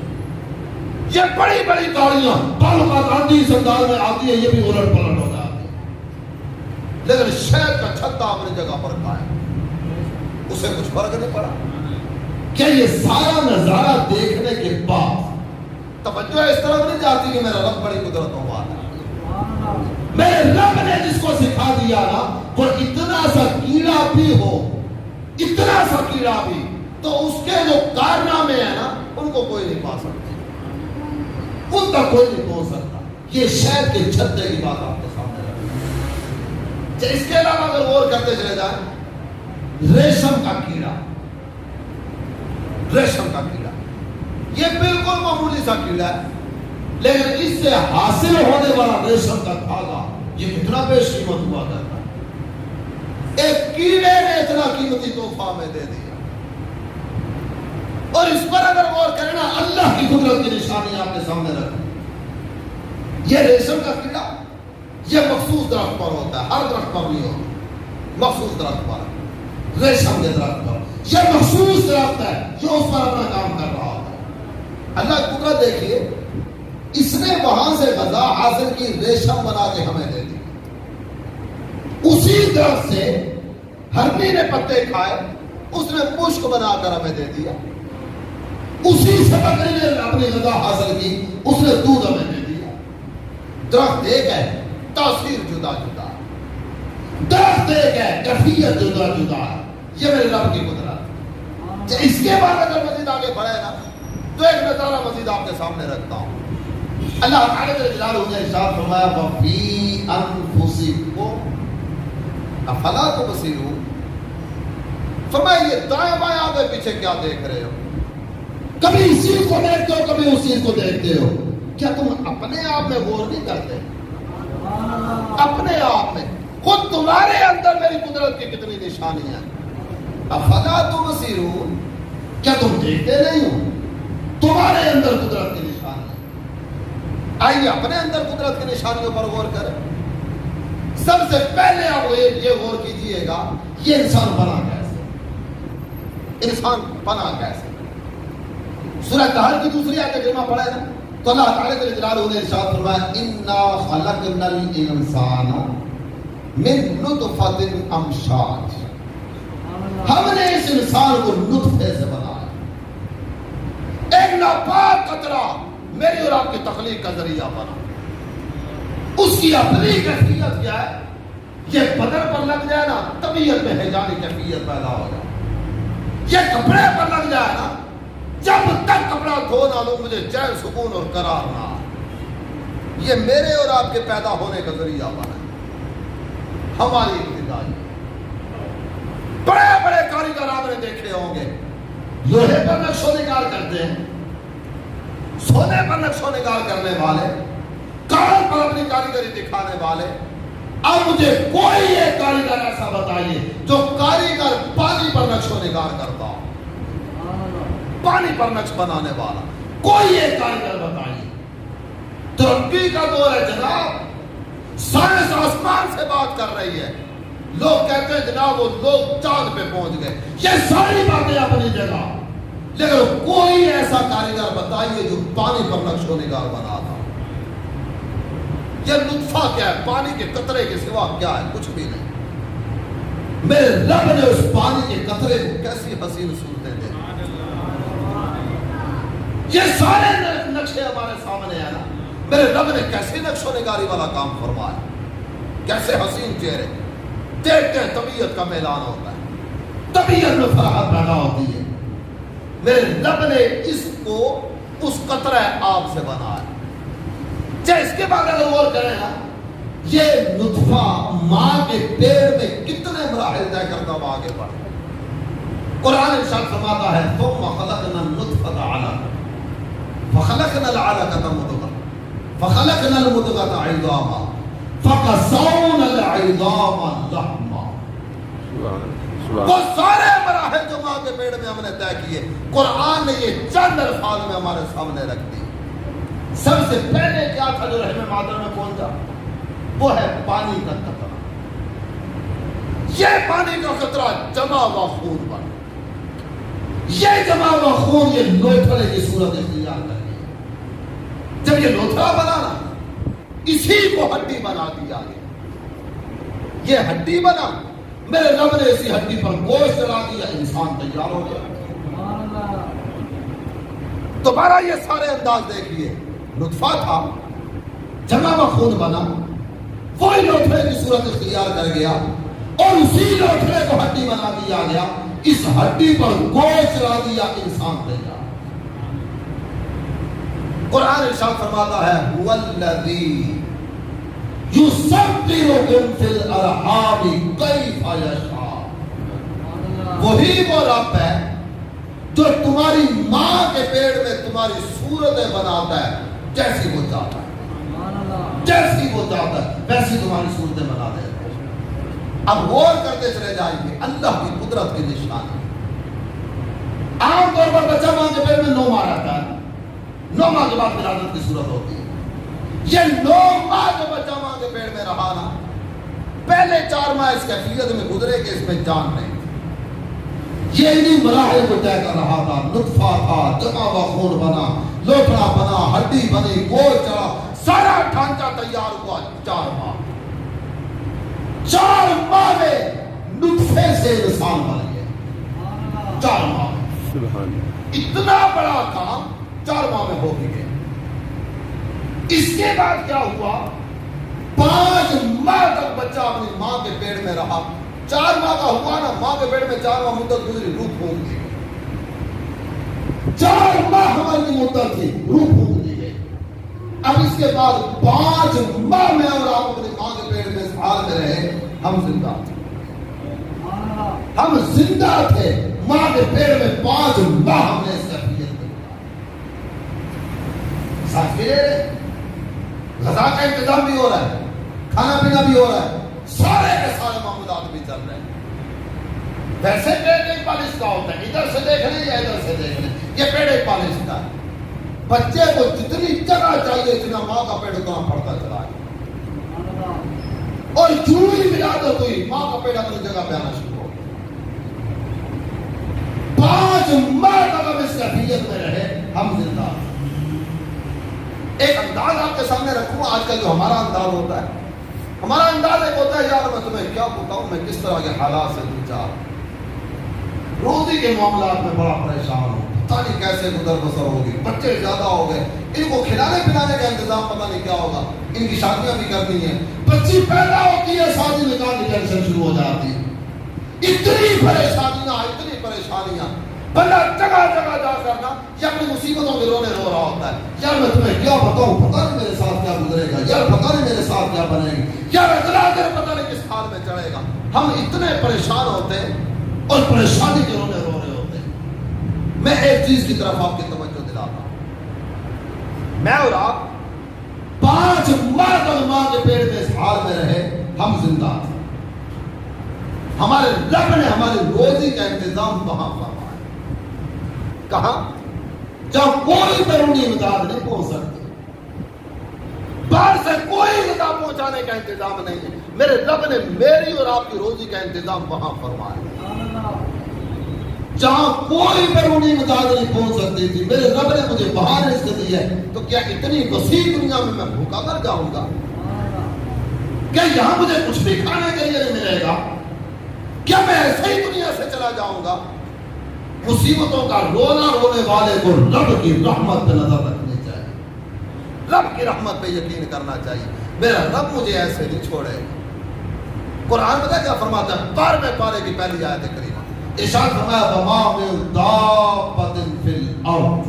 یہ بڑی بڑی گاڑیاں بعض آندھی اس انداز میں آتی ہے، یہ بھی الٹ پلٹ ہو جاتی ہے. لیکن شہد کا چھتا اپنی جگہ پر قائم، اسے کچھ فرق نہیں پڑا. کیا یہ سارا نظارہ دیکھنے کے بعد توجہ اس طرح نہیں جاتی کہ میرا رب بڑی قدرتوں والا ہے؟ میرے رب نے جس کو سکھا دیا نا، وہ اتنا سا کیڑا بھی ہو، اتنا سا کیڑا بھی، تو اس کے جو کارنامے ہیں نا ان کو کوئی نہیں پا سکتا، ان تک کوئی نہیں پہنچ سکتا. یہ شہد کے چھتے کی بات آپ کے سامنے رکھیں. اس کے علاوہ اگر غور کرتے چلے جائیں، ریشم کا کیڑا، ریشم کا کیڑا یہ بالکل معمولی سا کیڑا ہے، لیکن اس سے حاصل ہونے والا ریشم کا دھاگا یہ کتنا بیش قیمت ہوا کرتا ہے. ایک کیڑے نے اتنا قیمتی تحفہ میں دے دیا. اور اس پر اگر غور کریں نا، اللہ کی قدرت کی نشانی آپ کے سامنے رکھیں. یہ ریشم کا کیڑا یہ مخصوص درخت پر ہوتا ہے، ہر درخت پر نہیں ہوتا، مخصوص درخت پر، ریشم کے درخت پر. یہ مخصوص درخت ہے جو اس پر اپنا کام کر رہا ہوتا ہے. اللہ کی قدرت دیکھیے، اس نے وہاں سے غذا حاصل کی، ریشم بنا کے ہمیں دے دی. اسی درخت سے ہرنی نے پتے کھائے، اس نے مشک بنا کر ہمیں دے دیا. اسی سے بکری نے اپنی غذا حاصل کی، اس نے دودھ ہمیں دے دیا. درخت ایک ہے، تاثیر جدا جدا ہے. درخت ایک ہے، کیفیت جدا جدا ہے. یہ میرے رب کی قدرت. اس کے بعد اگر مزید آگے بڑھے نا تو ایک نظارہ مزید آپ کے سامنے رکھتا ہوں. اللہ تعالیٰ جل جلالہ نے ارشاد فرمایا وَفِي أَنفُسِكُمْ أَفَلَا تُبْصِرُونَ. فرمایا یہ دائیں بائیں آگے پیچھے کیا دیکھ رہے ہو؟ کبھی اس چیز کو دیکھتے ہو، کبھی اس چیز کو دیکھتے ہو. کیا تم اپنے آپ میں غور نہیں کرتے؟ اپنے آپ میں خود تمہارے اندر میری قدرت کی کتنی نشانیاں ہیں. افلا تبصرون، کیا تم دیکھتے نہیں ہو؟ تمہارے اندر قدرت کی نشانیاں. آئیے اپنے اندر قدرت کی نشانیوں پر غور کریں. سب سے پہلے آپ یہ غور کیجئے گا یہ انسان بنا کیسے, انسان بنا کیسے. سورہ طاہر کی دوسری آیت کریمہ پڑھے نا تو اللہ تعالیٰ جل جلالہ نے ارشاد فرمایا انا خلقنا الانسان من نطفۃ امشاج, ہم نے اس انسان کو نطفے سے بنایا. ایک ناپاک قطرہ میری اور آپ کی تخلیق کا ذریعہ بنا. اس کی اپنی کیفیت کیا ہے, یہ بدن پر لگ جائے نا طبیعت میں ہیجانی کیفیت پیدا ہو جائے. یہ کپڑے پر لگ جائے نا, جب تک کپڑا دھو نہ لوں مجھے چین سکون اور قرار نہ آئے. یہ میرے اور آپ کے پیدا ہونے کا ذریعہ بنا ہے, ہماری ابتدائی. بڑے بڑے کاریگر آپ نے دیکھے ہوں گے لوہے پر نقش و نگار کرتے ہیں, سونے پر نقش و نگار کرنے والے, کار پر اپنی کاریگری دکھانے والے. اب مجھے کوئی ایک کاریگر ایسا بتائیے جو کاریگر پانی پر نقش و نگار کرتا ہو, پانی پر نقش بنانے والا کوئی ایک کاریگر بتائیے. ترقی کا دور ہے جناب, سائنس آسمان سے بات کر رہی ہے. لوگ کہتے ہیں جناب وہ لوگ چاند پہ پہنچ گئے, یہ ساری باتیں اپنی جگہ, لیکن کوئی ایسا کاریگر بتائیے جو پانی پر نقش و نگار بنا تھا. یہ نطفہ کیا ہے, پانی کے قطرے کے سوا کیا ہے, کچھ بھی نہیں. میرے رب نے اس پانی کے قطرے کو کیسی حسین صورتیں دے. یہ سارے نقشے ہمارے سامنے ہیں نا, میرے رب نے کیسی نقش و نگاری والا کام فرمایا, کیسے حسین چہرے. دیکھتے ہیں طبیعت کا میلان ہوتا ہے, طبیعت میں فرحت پیدا ہوتی ہے. میرے رب نے اس کو اس قطرہ آب سے بنایا. چاہے اس کے بعد اگر غور کریں نا, یہ نطفہ ماں کے پیٹ میں کتنے مراحل طے کرتا ہوا آگے بڑھے. قرآن ارشاد فرماتا ہے ثم خلقنا النطفة علقة فخلقنا العلقة مضغة فخلقنا المضغة عظاما فقسونا العظام لحما. وہ سارے مراحل جو ماں کے پیٹ میں ہم نے طے کیے, قرآن نے یہ چند الفاظ میں ہمارے سامنے رکھ دی. سب سے پہلے کیا تھا جو رحم مادر میں پہنچا, وہ ہے پانی کا قطرہ. یہ پانی کا قطرہ جمع ہوا خون بنا. یہ جمع ہوا خون یہ لوتھڑے کی صورت اختیار کر گیا. جب یہ لوتھڑا بنا نا, اسی کو ہڈی بنا دیا گیا. یہ ہڈی بنا, میرے رب نے اسی ہڈی پر گوشت چلا دیا, انسان تیار ہو گیا. دوبارہ یہ سارے انداز دیکھیے, نطفہ تھا, جمع و خون بنا, وہی لوتھڑے کی صورت اختیار کر گیا, اور اسی لوتھڑے کو ہڈی بنا دیا گیا. اس ہڈی پر گوشت چلا دیا, انسان تیار. قرآن ارشاد فرماتا ہے هو الذی یصورکم فی الارحام کیف یشاء. وہی وہ رب ہے جو تمہاری ماں کے پیٹ میں تمہاری صورتیں بناتا ہے جیسی وہ چاہتا ہے, جیسی وہ چاہتا ہے ویسی تمہاری صورتیں بنا دیتا ہے. اب غور کرتے چلے جائیں گے اللہ کی قدرت کی نشانی. عام طور پر بچہ ماں کے پیٹ میں 9 ماہ رہتا ہے, 9 ماہ کے بعد ولادت کی صورت ہوتی ہے. یہ 9 ماہ جو بچہ ماں کے پیٹ میں رہا نا, پہلے 4 ماہ اس کیفیت میں گزرے کہ اس میں جان نہیں. یہ انہیں مراحل کو طے کر رہا تھا. نطفہ تھا, جمع و خون بنا, لوتھڑا بنا, ہڈی بنی, گوشت چلا, سارا ڈھانچہ تیار ہوا. 4 ماہ, 4 ماہ میں نطفے سے انسان بن گیا. 4 ماہ اتنا بڑا کام 4 ماہ میں ہو گیا. اس کے بعد کیا ہوا, 5 ماہ تک بچہ اپنی ماں کے پیٹ میں رہا. 4 ماہ کا ہوا نا, ماں کے پیٹ میں 4 ماہ مدت گزری, روح پھونک دی. 4 ماہ ہماری مدت تھی, روح پھونک دی گئی. اب اس کے بعد 5 ماہ میں اور آپ اپنی ماں کے پیٹ میں اس حال میں رہے, ہم زندہ تھے. ہم زندہ تھے, ماں کے پیٹ میں 5 ماہ ہم نے اس کیفیت میں سانس بھی لے رہے, غذا کا انتظام بھی ہو رہا ہے, کھانا پینا بھی ہو رہا ہے, سارے کے سارے معمولات بھی چل رہے ہیں. ویسے پیٹ ایک پالش کا ہوتا ہے, ادھر سے دیکھ لیں یا ادھر سے دیکھ لیں, یہ پیٹ ایک پالش کا ہے. بچے کو جتنی جگہ چاہیے اتنا ماں کا پیٹ اتنا پڑتا چلا ہے، اور جو ہی ولادت ہوئی ماں کا پیٹ اپنی جگہ پہ آنا شروع ہو گیا۔ 5 ماہ تک ہم اس کیفیت میں رہے، ہم زندہ۔ ایک انداز آپ کے سامنے رکھوں، آج کل جو ہمارا انداز ہوتا ہے، ہمارا انداز ایک ہوتا ہے یار میں تمہیں کیا بتاؤں میں کس طرح کے حالات سے دوچار، روزی کے معاملات میں بڑا پریشان ہوں، پتہ نہیں کیسے گزر بسر ہوگی، بچے زیادہ ہو گئے، ان کو کھلانے پلانے کا انتظام پتہ نہیں کیا ہوگا، ان کی شادیاں بھی کرنی ہیں، بچی پیدا ہوتی ہے شادی نکاح کی ٹینشن شروع ہو جاتی ہے، اتنی پریشانیاں، بندہ جگہ جگہ جا کر نا یہ اپنی مصیبتوں کے رونے رو رہا ہوتا ہے، یار میں تمہیں کیا بتاؤں، پتہ نہیں میرے ساتھ کیا گزرے گا، یار پتہ نہیں میرے ساتھ کیا بنے گی، یار اگلا دن پتہ نہیں کس حال میں چڑھے گا۔ ہم اتنے پریشان ہوتے ہیں اور پریشانی کے رونے رو رہے ہوتے ہیں۔ میں ایک چیز کی طرف آپ کی توجہ دلاتا ہوں، میں اور آپ 5 ماہ تک ماں کے پیٹ میں اس حال میں رہے، ہم زندہ تھے، ہمارے رب نے ہماری روزی کا انتظام وہاں فرمایا، کہاں؟ جہاں کوئی بیرونی امداد نہیں پہنچ سکتی، باہر سے کوئی امداد پہنچانے کا انتظام نہیں ہے، میرے رب نے میری اور آپ کی روزی کا انتظام وہاں فرمایا، جہاں کوئی بیرونی امداد نہیں پہنچ سکتی تھی، میرے رب نے مجھے وہاں رزق دی ہے، تو کیا اتنی وسیع دنیا میں بھوکا مر جاؤں گا؟ کیا یہاں مجھے کچھ بھی کھانے کے لیے نہیں ملے گا؟ کیا میں ایسے ہی دنیا سے چلا جاؤں گا؟ مصیبتوں کا رونا رونے والے کو رب کی رحمت پہ نظر رکھنی چاہیے، رب کی رحمت پہ یقین کرنا چاہیے، میرا رب مجھے ایسے نہیں چھوڑے گا۔ قرآن پتہ کیا فرماتا ہے؟ 12ویں پارے کی پہلی آیت کریمہ، ارشاد فرمایا وَمَا مِن دَابَّةٍ فِي الْأَرْضِ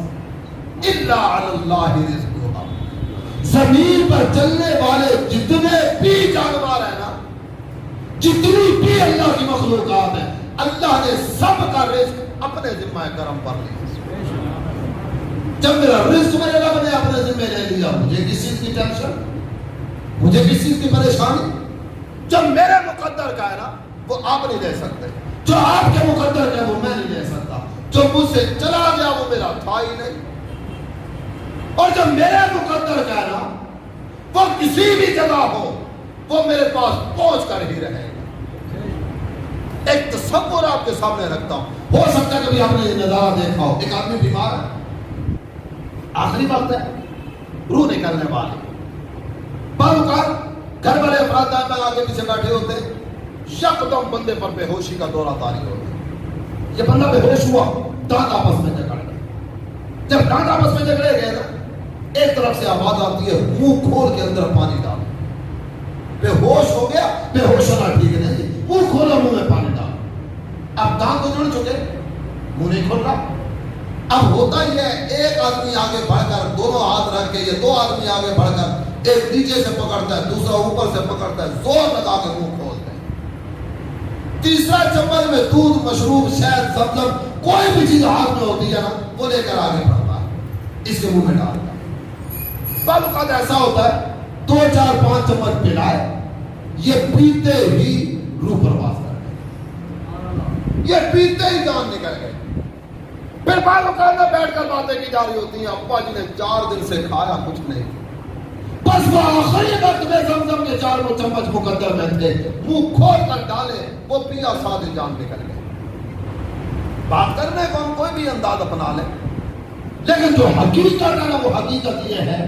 إِلَّا عَلَى اللَّهِ رِزْقُهَا، زمین پر چلنے والے جتنے بھی جانور ہیں نا، جتنی بھی اللہ کی مخلوقات ہیں، اللہ نے سب کا رزق اپنے ذمہ کرم پر لیا۔ جب میرا رزق میرے رب نے اپنے ذمہ لے لیا، مجھے کس چیز کی ٹینشن، مجھے کس چیز کی پریشانی؟ جب میرے مقدر کا ہے نا وہ آپ نہیں لے سکتے، جو آپ کے مقدر کا ہے وہ میں نہیں لے سکتا، جو مجھ سے چلا گیا وہ میرا تھا ہی نہیں، اور جب میرے مقدر کا ہے نا وہ کسی بھی جگہ ہو وہ میرے پاس پہنچ کر ہی رہے گا۔ ایک تصور آپ کے سامنے رکھتا ہوں، ہو سکتا ہے کبھی آپ نے یہ نظارہ دیکھا ہو، ایک آدمی بیمار ہے، آخری وقت ہے، روح نکلنے والی، بعض اوقات گھر والے افراد دائیں آگے پیچھے بیٹھے ہوتے، یکدم بندے پر بے ہوشی کا دورہ طاری ہوتا، یہ بندہ بے ہوش ہوا، دانت آپس میں جکڑ گئے، جب دانت آپس میں جکڑے گئے نا ایک طرف سے آواز آتی ہے منہ کھول کے اندر پانی ڈال، بے ہوش ہو گیا، بے ہوش ہونا ٹھیک نہیں، منہ کھولا منہ میں پانی ڈال، اب دانت تو جڑ چکے، منہ نہیں کھول رہا، اب ہوتا ہی ہے ایک آدمی آگے بڑھ کر دونوں ہاتھ رکھ کے، یہ 2 آدمی آگے بڑھ کر ایک نیچے سے پکڑتا ہے دوسرا اوپر سے پکڑتا ہے، زور لگا کے منہ کھولتے ہیں، تیسرا چمچ میں دودھ مشروب شہد زمزم کوئی بھی چیز ہاتھ میں ہوتی ہے نا وہ لے کر آگے بڑھتا ہے، اس کے منہ میں ڈالتا ہے، بعض اوقات ایسا ہوتا ہے 2 4 5 چمچ پلائے، یہ پیتے ہی روح پرواز کر گئے، یہ پیتے ہی جان نکل گئے، پھر بعض اوقات میں بیٹھ کر باتیں کی جا رہی ہوتی ہیں، ابا جی نے 4 دن سے کھایا کچھ نہیں، بس وہ آخری وقت میں زمزم کے 4 چمچ مقدر میں تھے، منہ کھول کر ڈالے، وہ پیا ساتھ ہی جان نکل گئے۔ بات کرنے کو ہم کوئی بھی انداز اپنا لیں، لیکن جو حقیقت ہے نا وہ حقیقت یہ ہے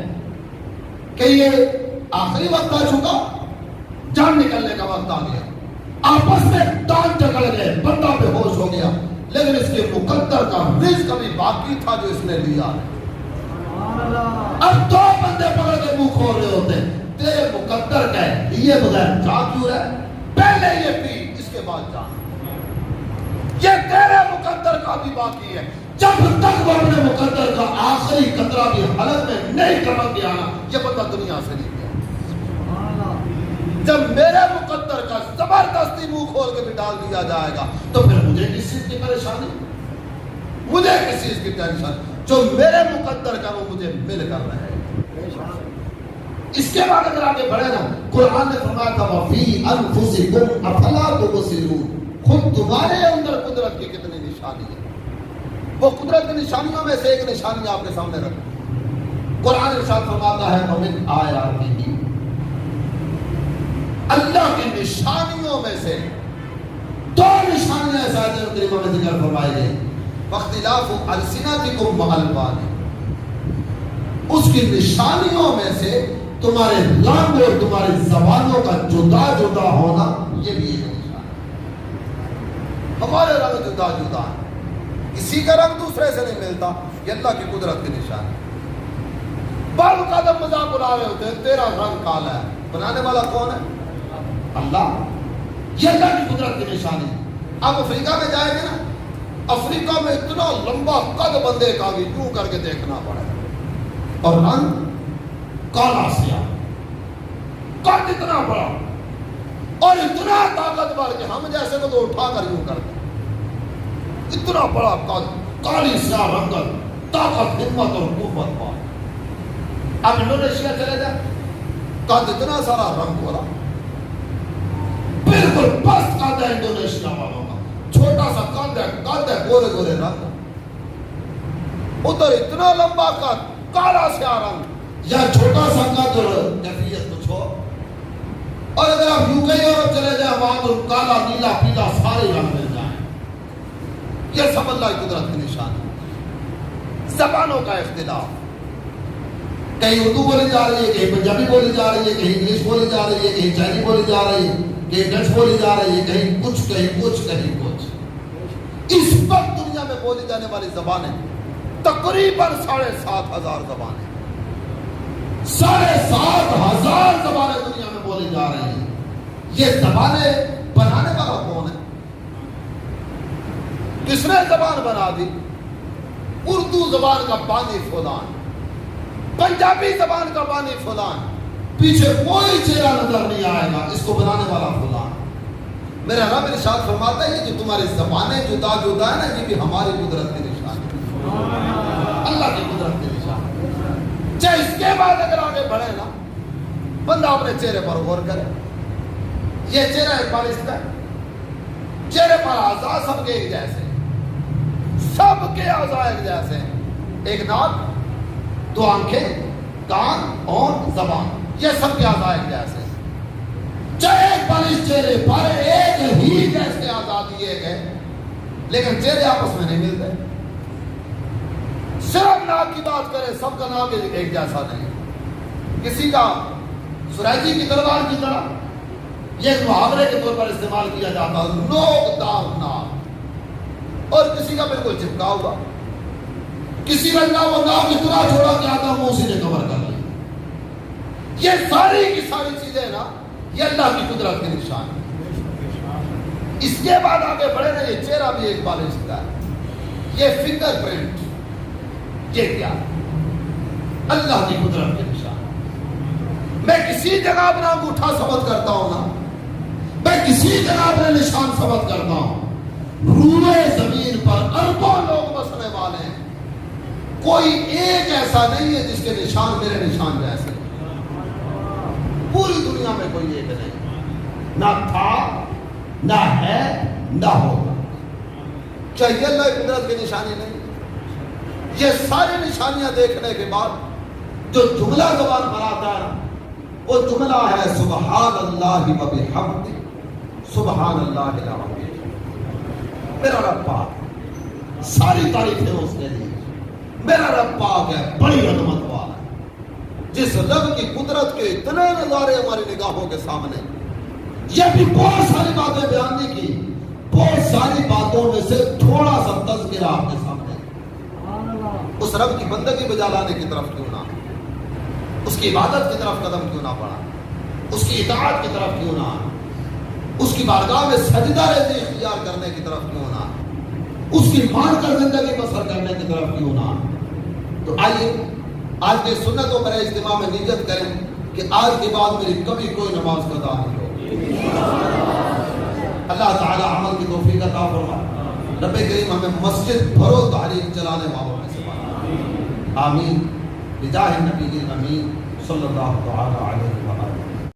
کہ یہ آخری وقت آ چکا، جان نکلنے کا وقت آ گیا، آپس میں ٹانگ جکڑ گئے، بندہ بے ہوش ہو گیا، لیکن اس کے مقدر کا رزق ابھی باقی تھا جو اس نے لیا۔ اب 2 بندے پکڑ کے منہ کھول رہے ہوتے، تیرے مقدر کا ہے یہ بغیر جا کیوں ہے، پہلے یہ پی اس کے بعد جان، یہ تیرے مقدر کا بھی باقی ہے، جب تک وہ اپنے مقدر کا آخری قطرہ بھی حلق میں نہیں ٹپک گیا نا یہ بندہ دنیا سے نہیں گیا۔ جب میرے مقدر کا زبردستی منہ کھول کے بھی ڈال دیا جائے گا تو پھر مجھے کس چیز کی پریشانی، مجھے کس چیز کی ٹینشن، جو میرے مقدر کا وہ مجھے مل کر رہے گا۔ اس کے بعد اگر آگے بڑھے نا قرآن نے فرمایا تھا وَفِي أَنفُسِكُمْ أَفَلَا تُبْصِرُونَ، خود تمہارے اندر قدرت کی کتنی نشانی ہے، وہ قدرت کی نشانیوں میں سے ایک نشانی آپ کے سامنے رکھوں، قرآن ارشاد فرماتا ہے ومن آیاتہ، اللہ کی نشانیوں میں سے دو نشانیاں اس آیت کریمہ میں ذکر فرمائی گئی، واختلاف السنتکم والوان، اس کی نشانیوں میں سے تمہارے رنگ اور تمہاری زبانوں کا جدا جدا ہونا، یہ بھی ایک نشان ہے۔ ہمارے رنگ جدا جدا ہیں، کسی کا رنگ دوسرے سے نہیں ملتا، یہ اللہ کی قدرت کی نشان ہے۔ بعض قدم مذاق اڑا رہے ہوتے ہیں تیرا رنگ کالا ہے، بنانے والا کون ہے؟ اللہ۔ یہ اللہ کی قدرت کی نشانی ہے۔ آپ افریقہ میں جائیں گے نا، افریقہ میں اتنا لمبا قد بندے کا بھی یوں کر کے دیکھنا پڑے اور رنگ کالا سیاہ، قد اتنا بڑا اور اتنا طاقتور کہ ہم جیسے کو تو اٹھا کر یوں کرتے، اتنا بڑا قد، کالی سیاہ رنگت، طاقت، ہمت اور قوت پا۔ آپ انڈونیشیا چلے جائیں، قد اتنا سارا رنگ والا، بالکل پست قد ہے انڈونیشیا والوں کا، چھوٹا سا قد ہے گورے گورے رنگ، ادھر اتنا لمبا قد، کالا سیاہ رنگ، یا چھوٹا سا قد اور کیفیت کچھ ہو۔ اور اگر آپ یوکے یورپ چلے جائیں وہاں تو کالا نیلا پیلا سارے رنگ مل جائیں۔ یہ سب اللہ کی قدرت کی نشان ہے۔ زبانوں کا اختلاف، کہیں اردو بولی جا رہی ہے، کہیں پنجابی بولی جا رہی ہے، کہیں انگلش بولی جا رہی ہے، کہیں چائنی بولی جا رہی ہے، کہیں ڈچ بولی جا رہی ہے، کہیں کچھ کہیں کچھ کہیں کچھ۔ اس وقت دنیا میں بولی جانے والی زبانیں تقریباً 7,500 زبانیں، 7,500 زبانیں دنیا میں بولی جا رہی ہیں۔ یہ زبانیں بنانے والا کون ہے؟ کس نے زبان بنا دی؟ اردو زبان کا بانی فلان، پنجابی زبان کا بانی فلان، پیچھے کوئی چہرہ نظر نہیں آئے گا، اس کو بنانے والا فلان۔ میرا رب ارشاد فرماتا ہے کہ جو تمہاری زبانیں جدا جدا ہے نا، یہ بھی ہماری قدرت کی نشان ہے، اللہ کی قدرت کی نشان ہے۔ چاہے اس کے بعد اگر آگے بڑھے نا، بندہ اپنے چہرے پر غور کرے، یہ چہرہ ایک بالش کا ہے، چہرے پر اعضاء سب کے ایک جیسے، سب کے اعضاء ایک جیسے، ایک ناک، دو آنکھیں، کان اور زبان، یہ سب کے اعضاء ایک جیسے، چاہے ایک بالش چہرے پر ایک ہی جیسے اعضاء دیے گئے، لیکن چہرے آپس میں نہیں ملتے۔ صرف ناک کی بات کریں، سب کا ناک ایک جیسا نہیں، کسی کا سرائجی کی تلوار کی طرح، یہ ایک محاورے کے طور پر استعمال کیا جاتا ہے، نوک دار ناک، اور کسی کا بالکل چپکا ہوا، کسی کا وہ ناک اتنا چھوڑا کہ آتا منہ اسی نے کور کر لیا۔ یہ ساری کی ساری چیزیں نا، یہ اللہ کی قدرت کی نشان ہے۔ اس کے بعد آگے بڑھے نا، یہ چہرہ بھی ایک بالش کا ہے، یہ فنگر پرنٹ، یہ کیا ہے؟ اللہ کی قدرت کی نشان۔ میں کسی جگہ اپنا انگوٹھا ثبت کرتا ہوں نا، میں کسی جگہ اپنے نشان ثبت کرتا ہوں، روئے زمین پر اربوں لوگ بسنے والے ہیں، کوئی ایک ایسا نہیں ہے جس کے نشان میرے نشان جیسے، پوری دنیا میں کوئی ایک نہیں، نہ تھا، نہ ہے، نہ ہوگا۔ کیا یہ اللہ کی قدرت کی نشانی نہیں؟ یہ ساری نشانیاں دیکھنے کے بعد جو جملہ زبان بناتا ہے وہ جملہ ہے سبحان اللہ و بحمدہ، سبحان اللہ العظیم۔ میرا رب پاک، ساری تعریفیں اس کے لیے، میرا رب پاک ہے، بڑی عظمت والا ہے، جس رب کی قدرت کے اتنے نظارے ہماری نگاہوں کے سامنے۔ یہ بھی بہت ساری باتیں بیان نہیں کی، بہت ساری باتوں میں سے تھوڑا سا تذکرہ آپ کے سامنے۔ اس رب کی بندگی بجا لانے کی طرف کیوں نہ، اس کی عبادت کی طرف قدم کیوں نہ بڑھا، اس کی اطاعت کی طرف کیوں نہ، اس کی بارگاہ میں سجدہ ریزی اختیار کرنے کی طرف کیوں نہ، اس کی مان کر زندگی بسر کرنے کی طرف کیوں نہ۔ تو آئیے آج کے سنتوں پر اجتماع میں نیت کریں کہ آج کے بعد میری کبھی کوئی نماز قضا نہیں ہوگی۔ اللہ تعالی عمل کی توفیق عطا فرمائے، رب کریم ہمیں مسجد بھرو تحریک چلانے والوں میں سے بنا۔ آمین بجاہ النبی الامین صلی اللہ تعالی علیہ وسلم۔